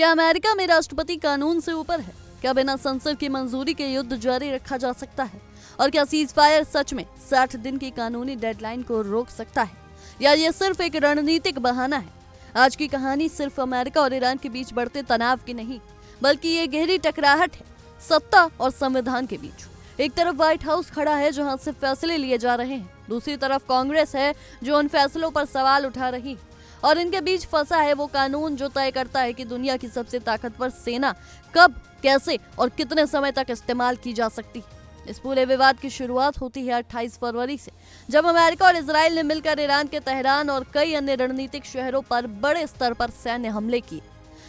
क्या अमेरिका में राष्ट्रपति कानून से ऊपर है? क्या बिना संसद की मंजूरी के युद्ध जारी रखा जा सकता है? और क्या सीज फायर सच में 60 दिन की कानूनी डेडलाइन को रोक सकता है, या ये सिर्फ एक रणनीतिक बहाना है? आज की कहानी सिर्फ अमेरिका और ईरान के बीच बढ़ते तनाव की नहीं, बल्कि ये गहरी टकराहट है सत्ता और संविधान के बीच। एक तरफ व्हाइट हाउस खड़ा है जहां से फैसले लिए जा रहे हैं, दूसरी तरफ कांग्रेस है जो उन फैसलों पर सवाल उठा रही है, और इनके बीच फंसा है वो कानून जो तय करता है कि दुनिया की सबसे ताकतवर सेना कब, कैसे और कितने समय तक इस्तेमाल की जा सकती है। इस पूरे विवाद की शुरुआत होती है 28 फरवरी से, जब अमेरिका और इजराइल ने मिलकर ईरान के तेहरान और कई अन्य रणनीतिक शहरों पर बड़े स्तर पर सैन्य हमले किए।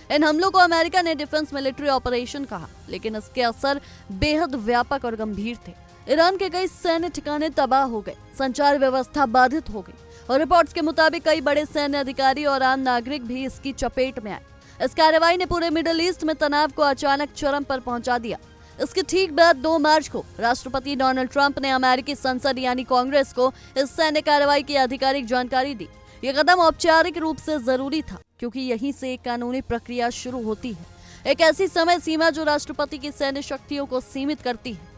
इन हमलों को अमेरिका ने डिफेंस मिलिट्री ऑपरेशन कहा, लेकिन इसके असर बेहद व्यापक और गंभीर थे। ईरान के कई सैन्य ठिकाने तबाह हो गए, संचार व्यवस्था बाधित हो गई, और रिपोर्ट्स के मुताबिक कई बड़े सैन्य अधिकारी और आम नागरिक भी इसकी चपेट में आए। इस कार्रवाई ने पूरे मिडिल ईस्ट में तनाव को अचानक चरम पर पहुंचा दिया। इसके ठीक बाद 2 मार्च को राष्ट्रपति डोनाल्ड ट्रंप ने अमेरिकी संसद यानी कांग्रेस को इस सैन्य कार्रवाई की आधिकारिक जानकारी दी। ये कदम औपचारिक रूप से जरूरी था, क्योंकि यहीं से एक कानूनी प्रक्रिया शुरू होती है, एक ऐसी समय सीमा जो राष्ट्रपति की सैन्य शक्तियों को सीमित करती है।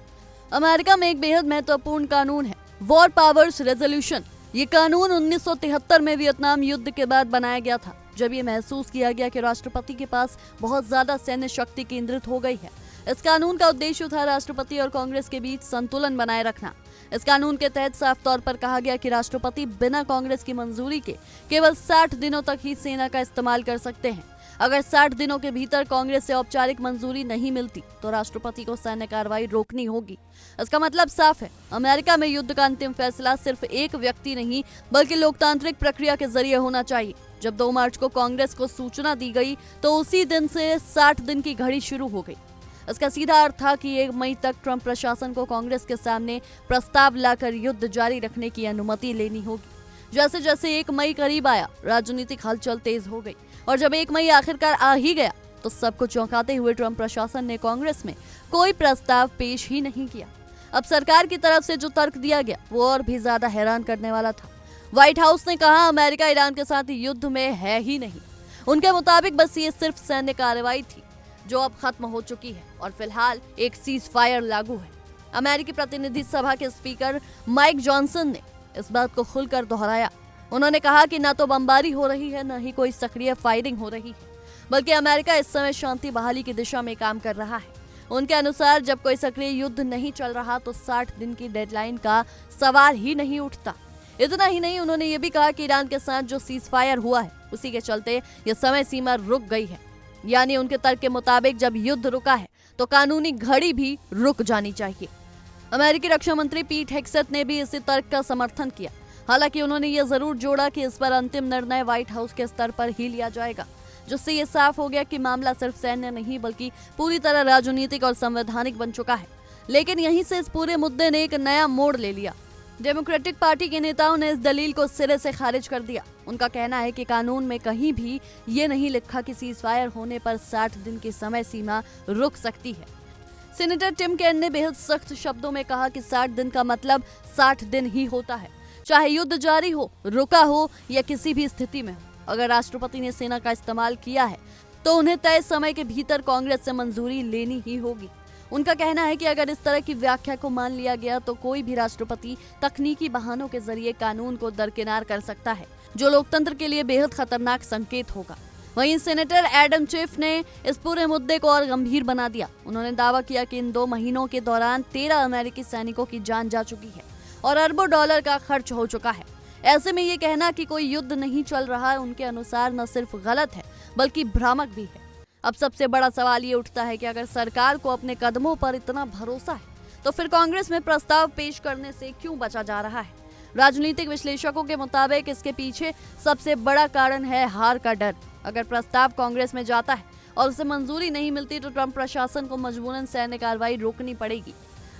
अमेरिका में एक बेहद महत्वपूर्ण कानून है, वॉर पावर्स रेजोल्यूशन। ये कानून 1973 में वियतनाम युद्ध के बाद बनाया गया था, जब ये महसूस किया गया कि राष्ट्रपति के पास बहुत ज्यादा सैन्य शक्ति केंद्रित हो गई है। इस कानून का उद्देश्य था राष्ट्रपति और कांग्रेस के बीच संतुलन बनाए रखना। इस कानून के तहत साफ तौर पर कहा गया कि राष्ट्रपति बिना कांग्रेस की मंजूरी के केवल 60 दिनों तक ही सेना का इस्तेमाल कर सकते हैं। अगर 60 दिनों के भीतर कांग्रेस से औपचारिक मंजूरी नहीं मिलती तो राष्ट्रपति को सैन्य कार्रवाई रोकनी होगी। इसका मतलब साफ है, अमेरिका में युद्ध का अंतिम फैसला सिर्फ एक व्यक्ति नहीं बल्कि लोकतांत्रिक प्रक्रिया के जरिए होना चाहिए। जब 2 मार्च को कांग्रेस को सूचना दी गई तो उसी दिन से 60 दिन की घड़ी शुरू हो गई। इसका सीधा अर्थ था कि 1 मई तक ट्रंप प्रशासन को कांग्रेस के सामने प्रस्ताव लाकर युद्ध जारी रखने की अनुमति लेनी होगी। जैसे जैसे 1 मई करीब आया, राजनीतिक हलचल तेज हो गई, और जब 1 मई आखिरकार आ ही गया तो सबको चौंकाते हुए ट्रंप प्रशासन ने कांग्रेस में कोई प्रस्ताव पेश ही नहीं किया। अब सरकार की तरफ से जो तर्क दिया गया वो और भी ज्यादा हैरान करने वाला था। व्हाइट हाउस ने कहा अमेरिका ईरान के साथ युद्ध में है ही नहीं। उनके मुताबिक बस ये सिर्फ सैन्य कार्रवाई थी जो अब खत्म हो चुकी है, और फिलहाल एक सीज फायर लागू है। अमेरिकी प्रतिनिधि सभा के स्पीकर माइक जॉनसन ने इस बात को खुलकर दोहराया। उन्होंने कहा कि न तो बमबारी हो रही है, न ही कोई सक्रिय फायरिंग हो रही है, बल्कि अमेरिका इस समय शांति बहाली की दिशा में काम कर रहा है। उनके अनुसार जब कोई सक्रिय युद्ध नहीं चल रहा तो 60 दिन की डेडलाइन का सवाल ही नहीं उठता। इतना ही नहीं, उन्होंने ये भी कहा कि ईरान के साथ जो सीज फायर हुआ है उसी के चलते ये समय सीमा रुक गई है। यानी उनके तर्क के मुताबिक जब युद्ध रुका है तो कानूनी घड़ी भी रुक जानी चाहिए। अमेरिकी रक्षा मंत्री पीट हेग्सेथ ने भी इसी तर्क का समर्थन किया। हालांकि उन्होंने ये जरूर जोड़ा कि इस पर अंतिम निर्णय व्हाइट हाउस के स्तर पर ही लिया जाएगा, जिससे ये साफ हो गया कि मामला सिर्फ सैन्य नहीं बल्कि पूरी तरह राजनीतिक और संवैधानिक बन चुका है। लेकिन यहीं से इस पूरे मुद्दे ने एक नया मोड़ ले लिया। डेमोक्रेटिक पार्टी के नेताओं ने इस दलील को सिरे से खारिज कर दिया। उनका कहना है कि कानून में कहीं भी ये नहीं लिखा कि सीज फायर होने पर 60 दिन की समय सीमा रुक सकती है। सीनेटर टिम केन ने बेहद सख्त शब्दों में कहा कि 60 दिन का मतलब 60 दिन ही होता है, चाहे युद्ध जारी हो, रुका हो या किसी भी स्थिति में हो। अगर राष्ट्रपति ने सेना का इस्तेमाल किया है तो उन्हें तय समय के भीतर कांग्रेस से मंजूरी लेनी ही होगी। उनका कहना है कि अगर इस तरह की व्याख्या को मान लिया गया तो कोई भी राष्ट्रपति तकनीकी बहानों के जरिए कानून को दरकिनार कर सकता है, जो लोकतंत्र के लिए बेहद खतरनाक संकेत होगा। वहीं सेनेटर एडम चिफ ने इस पूरे मुद्दे को और गंभीर बना दिया। उन्होंने दावा किया कि इन 2 महीनों के दौरान 13 अमेरिकी सैनिकों की जान जा चुकी है और अरबों डॉलर का खर्च हो चुका है। ऐसे में ये कहना कि कोई युद्ध नहीं चल रहा है उनके अनुसार न सिर्फ गलत है बल्कि भ्रामक भी है। अब सबसे बड़ा सवाल ये उठता है कि अगर सरकार को अपने कदमों पर इतना भरोसा है तो फिर कांग्रेस में प्रस्ताव पेश करने से क्यों बचा जा रहा है? राजनीतिक विश्लेषकों के मुताबिक इसके पीछे सबसे बड़ा कारण है हार का डर। अगर प्रस्ताव कांग्रेस में जाता है और उसे मंजूरी नहीं मिलती तो ट्रंप प्रशासन को मजबूरन सैन्य कार्रवाई रोकनी पड़ेगी।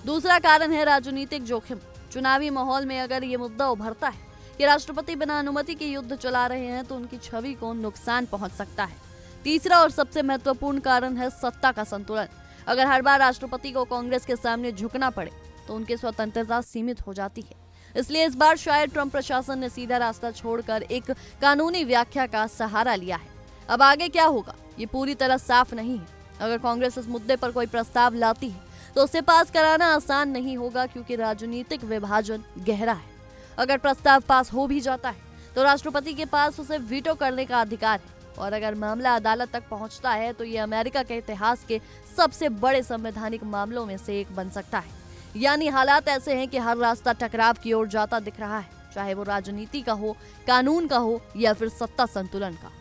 दूसरा कारण है राजनीतिक जोखिम। चुनावी माहौल में अगर ये मुद्दा उभरता है कि राष्ट्रपति बिना अनुमति के युद्ध चला रहे हैं तो उनकी छवि को नुकसान पहुंच सकता है। तीसरा और सबसे महत्वपूर्ण कारण है सत्ता का संतुलन। अगर हर बार राष्ट्रपति को कांग्रेस के सामने झुकना पड़े तो उनकी स्वतंत्रता सीमित हो जाती है। इसलिए इस बार शायद ट्रंप प्रशासन ने सीधा रास्ता छोड़कर एक कानूनी व्याख्या का सहारा लिया है। अब आगे क्या होगा ये पूरी तरह साफ नहीं है। अगर कांग्रेस इस मुद्दे पर कोई प्रस्ताव लाती है तो उसे पास कराना आसान नहीं होगा, क्योंकि राजनीतिक विभाजन गहरा है। अगर प्रस्ताव पास हो भी जाता है तो राष्ट्रपति के पास उसे वीटो करने का अधिकार है, और अगर मामला अदालत तक पहुंचता है तो ये अमेरिका के इतिहास के सबसे बड़े संवैधानिक मामलों में से एक बन सकता है। यानी हालात ऐसे हैं कि हर रास्ता टकराव की ओर जाता दिख रहा है, चाहे वो राजनीति का हो, कानून का हो या फिर सत्ता संतुलन का।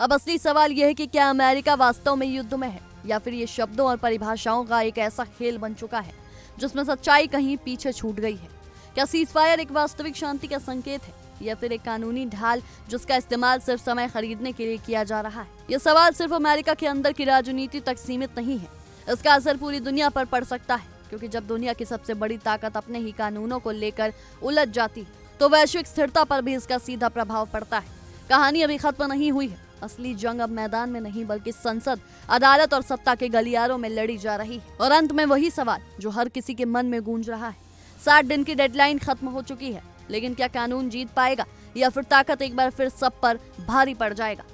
अब असली सवाल यह है कि क्या अमेरिका वास्तव में युद्ध में है, या फिर ये शब्दों और परिभाषाओं का एक ऐसा खेल बन चुका है जिसमें सच्चाई कहीं पीछे छूट गई है। क्या सीजफायर एक वास्तविक शांति का संकेत है, या फिर एक कानूनी ढाल जिसका इस्तेमाल सिर्फ समय खरीदने के लिए किया जा रहा है? यह सवाल सिर्फ अमेरिका के अंदर की राजनीति तक सीमित नहीं है, इसका असर पूरी दुनिया पर पड़ सकता है, क्योंकि जब दुनिया की सबसे बड़ी ताकत अपने ही कानूनों को लेकर उलझ जाती है तो वैश्विक स्थिरता पर भी इसका सीधा प्रभाव पड़ता है। कहानी अभी खत्म नहीं हुई है। असली जंग अब मैदान में नहीं बल्कि संसद, अदालत और सत्ता के गलियारों में लड़ी जा रही है। और अंत में वही सवाल जो हर किसी के मन में गूंज रहा है। 60 दिन की डेडलाइन खत्म हो चुकी है, लेकिन क्या कानून जीत पाएगा, या फिर ताकत एक बार फिर सब पर भारी पड़ जाएगा?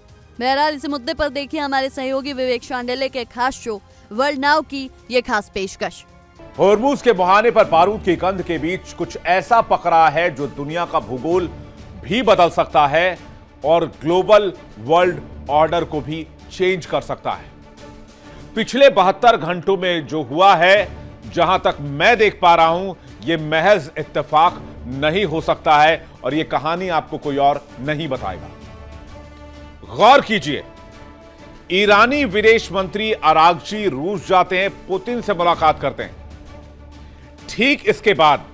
बहरहाल इस मुद्दे पर देखिए हमारे सहयोगी विवेक शांडिल्य के खास शो वर्ल्ड नाउ की ये खास पेशकश। होर्मुज के मुहाने पर बारूद की कंध के बीच कुछ ऐसा पकड़ा है जो दुनिया का भूगोल भी बदल सकता है और ग्लोबल वर्ल्ड ऑर्डर को भी चेंज कर सकता है। पिछले 72 घंटों में जो हुआ है, जहां तक मैं देख पा रहा हूं, यह महज इत्तेफाक नहीं हो सकता है और यह कहानी आपको कोई और नहीं बताएगा। गौर कीजिए, ईरानी विदेश मंत्री अरागची रूस जाते हैं, पुतिन से मुलाकात करते हैं। ठीक इसके बाद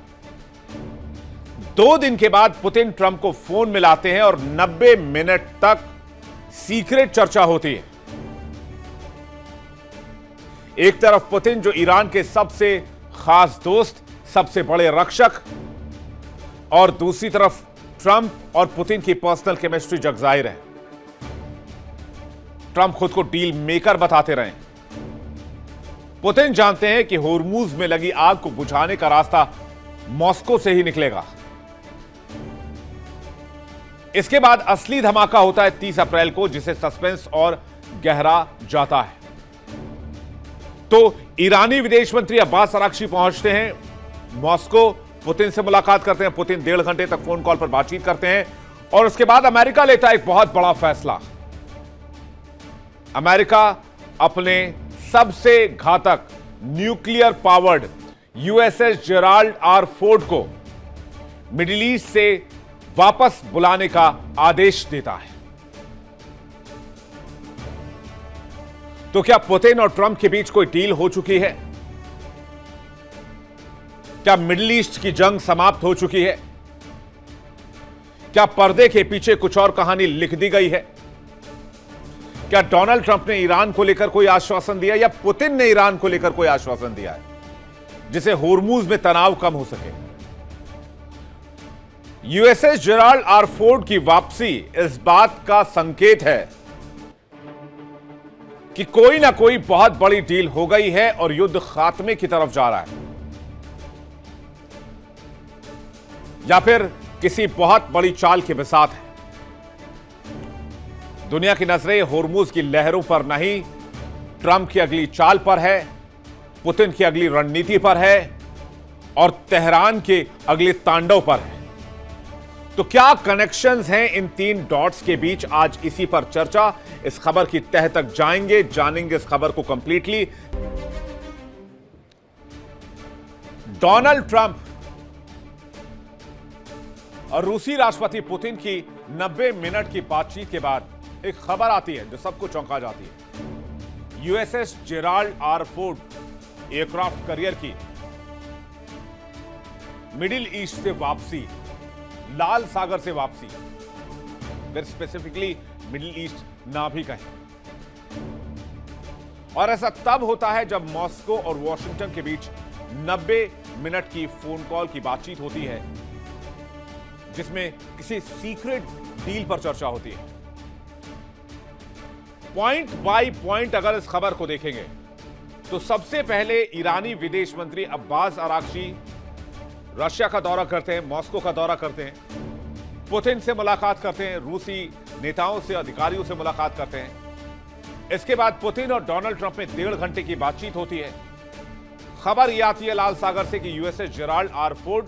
2 दिन के बाद पुतिन ट्रंप को फोन मिलाते हैं और 90 मिनट तक सीक्रेट चर्चा होती है। एक तरफ पुतिन जो ईरान के सबसे खास दोस्त, सबसे बड़े रक्षक, और दूसरी तरफ ट्रंप और पुतिन की पर्सनल केमिस्ट्री जग जाहिर है। ट्रंप खुद को डील मेकर बताते रहे। पुतिन जानते हैं कि होर्मुज में लगी आग को बुझाने का रास्ता मॉस्को से ही निकलेगा। इसके बाद असली धमाका होता है 30 अप्रैल को, जिसे सस्पेंस और गहरा जाता है। तो ईरानी विदेश मंत्री अब्बास अरागची पहुंचते हैं मॉस्को, पुतिन से मुलाकात करते हैं। पुतिन 1.5 घंटे तक फोन कॉल पर बातचीत करते हैं और उसके बाद अमेरिका लेता है एक बहुत बड़ा फैसला। अमेरिका अपने सबसे घातक nuclear powered USS Gerald R Ford को मिडिल ईस्ट से वापस बुलाने का आदेश देता है। तो क्या पुतिन और ट्रंप के बीच कोई डील हो चुकी है? क्या मिडिल ईस्ट की जंग समाप्त हो चुकी है? क्या पर्दे के पीछे कुछ और कहानी लिख दी गई है? क्या डोनाल्ड ट्रंप ने ईरान को लेकर कोई आश्वासन दिया, या पुतिन ने ईरान को लेकर कोई आश्वासन दिया है जिसे होर्मुज में तनाव कम हो सके? यूएसएस जेराल्ड आर फोर्ड की वापसी इस बात का संकेत है कि कोई ना कोई बहुत बड़ी डील हो गई है और युद्ध खात्मे की तरफ जा रहा है, या फिर किसी बहुत बड़ी चाल के बिसात है। दुनिया की नजरें होर्मुज की लहरों पर नहीं, ट्रंप की अगली चाल पर है, पुतिन की अगली रणनीति पर है और तेहरान के अगले तांडव पर है। तो क्या कनेक्शंस हैं इन 3 डॉट्स के बीच? आज इसी पर चर्चा। इस खबर की तह तक जाएंगे, जानेंगे इस खबर को कंप्लीटली। डोनाल्ड ट्रंप और रूसी राष्ट्रपति पुतिन की 90 मिनट की बातचीत के बाद एक खबर आती है जो सबको चौंका जाती है। USS Gerald R Ford aircraft carrier की मिडिल ईस्ट से वापसी, लाल सागर से वापसी, अगर स्पेसिफिकली मिडिल ईस्ट ना भी कहें। और ऐसा तब होता है जब मॉस्को और वॉशिंगटन के बीच 90 मिनट की फोन कॉल की बातचीत होती है, जिसमें किसी सीक्रेट डील पर चर्चा होती है। पॉइंट बाय पॉइंट अगर इस खबर को देखेंगे तो सबसे पहले ईरानी विदेश मंत्री अब्बास अरागची रशिया का दौरा करते हैं, मॉस्को का दौरा करते हैं, पुतिन से मुलाकात करते हैं, रूसी नेताओं से, अधिकारियों से मुलाकात करते हैं। इसके बाद पुतिन और डोनाल्ड ट्रंप में 1.5 घंटे की बातचीत होती है। खबर यह आती है लाल सागर से कि यूएसएस जेराल्ड आर फोर्ड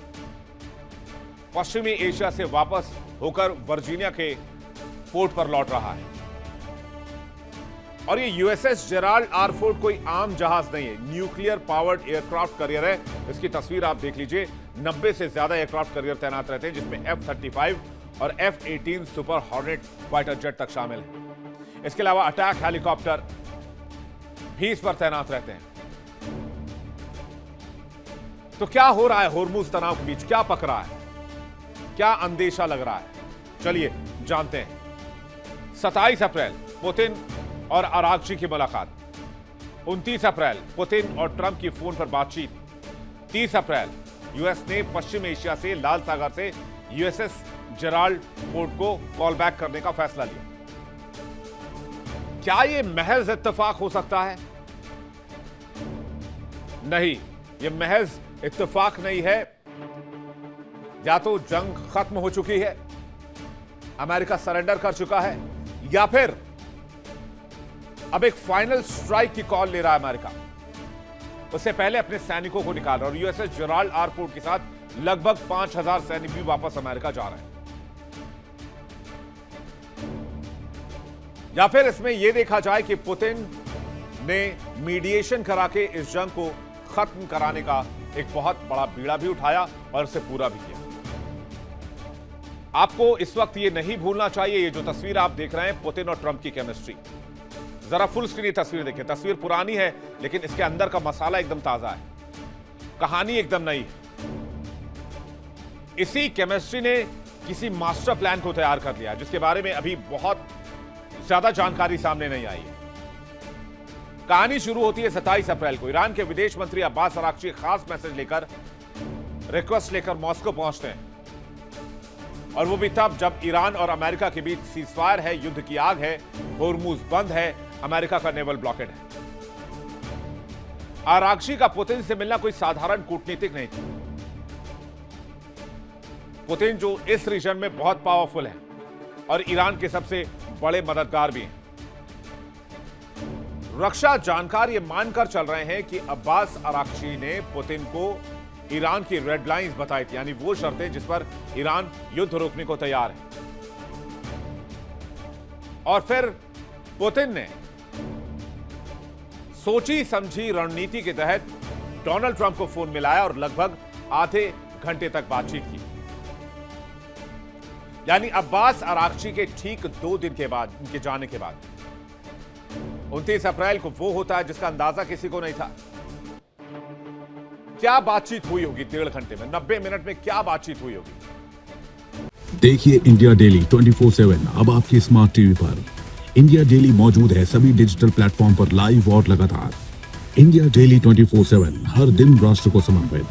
पश्चिमी एशिया से वापस होकर वर्जीनिया के पोर्ट पर लौट रहा है। और ये यूएसएस जेराल्ड आर फोर्ड कोई आम जहाज नहीं है, न्यूक्लियर पावर्ड एयरक्राफ्ट कैरियर है। इसकी तस्वीर आप देख लीजिए। 90 से ज्यादा एयरक्राफ्ट कैरियर तैनात रहते हैं, जिसमें F-35 और F-18 super hornet fighter jet तक शामिल है। इसके अलावा अटैक हेलीकॉप्टर भी इस पर तैनात रहते हैं। तो क्या हो रहा है होर्मुज तनाव के बीच? क्या पक रहा है? क्या अंदेशा लग रहा है? चलिए जानते हैं। 27 अप्रैल पुतिन और अरागची की मुलाकात। 29 अप्रैल पुतिन और ट्रंप की फोन पर बातचीत। 30 अप्रैल यूएस ने पश्चिम एशिया से लाल सागर से यूएसएस जेराल्ड फोर्ड को कॉल बैक करने का फैसला लिया। क्या यह महज इत्तेफाक हो सकता है? नहीं, यह महज इत्तेफाक नहीं है। या तो जंग खत्म हो चुकी है, अमेरिका सरेंडर कर चुका है, या फिर अब एक फाइनल स्ट्राइक की कॉल ले रहा है अमेरिका। उससे पहले अपने सैनिकों को निकाल रहा है और यूएसएस जेराल्ड आर फोर्ड के साथ लगभग 5000 सैनिक भी वापस अमेरिका जा रहे हैं। या फिर इसमें यह देखा जाए कि पुतिन ने मीडिएशन करा के इस जंग को खत्म कराने का एक बहुत बड़ा बीड़ा भी उठाया और उसे पूरा भी किया। आपको इस वक्त ये नहीं भूलना चाहिए, ये जो तस्वीर आप देख रहे हैं पुतिन और ट्रंप की केमिस्ट्री। जरा फुल स्क्रीन ये तस्वीर देखिए। तस्वीर पुरानी है लेकिन इसके अंदर का मसाला एकदम ताजा है, कहानी एकदम नई है। इसी केमिस्ट्री ने किसी मास्टर प्लान को तैयार कर लिया जिसके बारे में अभी बहुत ज्यादा जानकारी सामने नहीं आई है। कहानी शुरू होती है 27 अप्रैल को। ईरान के विदेश मंत्री अब्बास अरागची खास मैसेज लेकर, रिक्वेस्ट लेकर मॉस्को पहुंचते हैं, और वो भी तब जब ईरान और अमेरिका के बीच सीजफायर है, युद्ध की आग है, होर्मुज बंद है, अमेरिका का नेवल ब्लॉकेड है। अरागची का पुतिन से मिलना कोई साधारण कूटनीतिक नहीं था। पुतिन जो इस रीजन में बहुत पावरफुल है और ईरान के सबसे बड़े मददगार भी हैं। रक्षा जानकार ये मानकर चल रहे हैं कि अब्बास अरागची ने पुतिन को ईरान की रेड लाइंस बताई थी, यानी वो शर्तें जिस पर ईरान युद्ध रोकने को तैयार है। और फिर पुतिन ने सोची समझी रणनीति के तहत डोनाल्ड ट्रंप को फोन मिलाया और लगभग आधे घंटे तक बातचीत की। यानी अब्बास अरागची के ठीक 2 दिन के बाद, उनके जाने के बाद 29 अप्रैल को वो होता है जिसका अंदाजा किसी को नहीं था। क्या बातचीत हुई होगी 1.5 घंटे में, 90 मिनट में क्या बातचीत हुई होगी? देखिए इंडिया डेली 24/7 अब आपके स्मार्ट टीवी पर। इंडिया डेली मौजूद है सभी डिजिटल प्लेटफॉर्म पर लाइव और लगातार। इंडिया डेली 24/7 हर दिन राष्ट्र को समर्पित।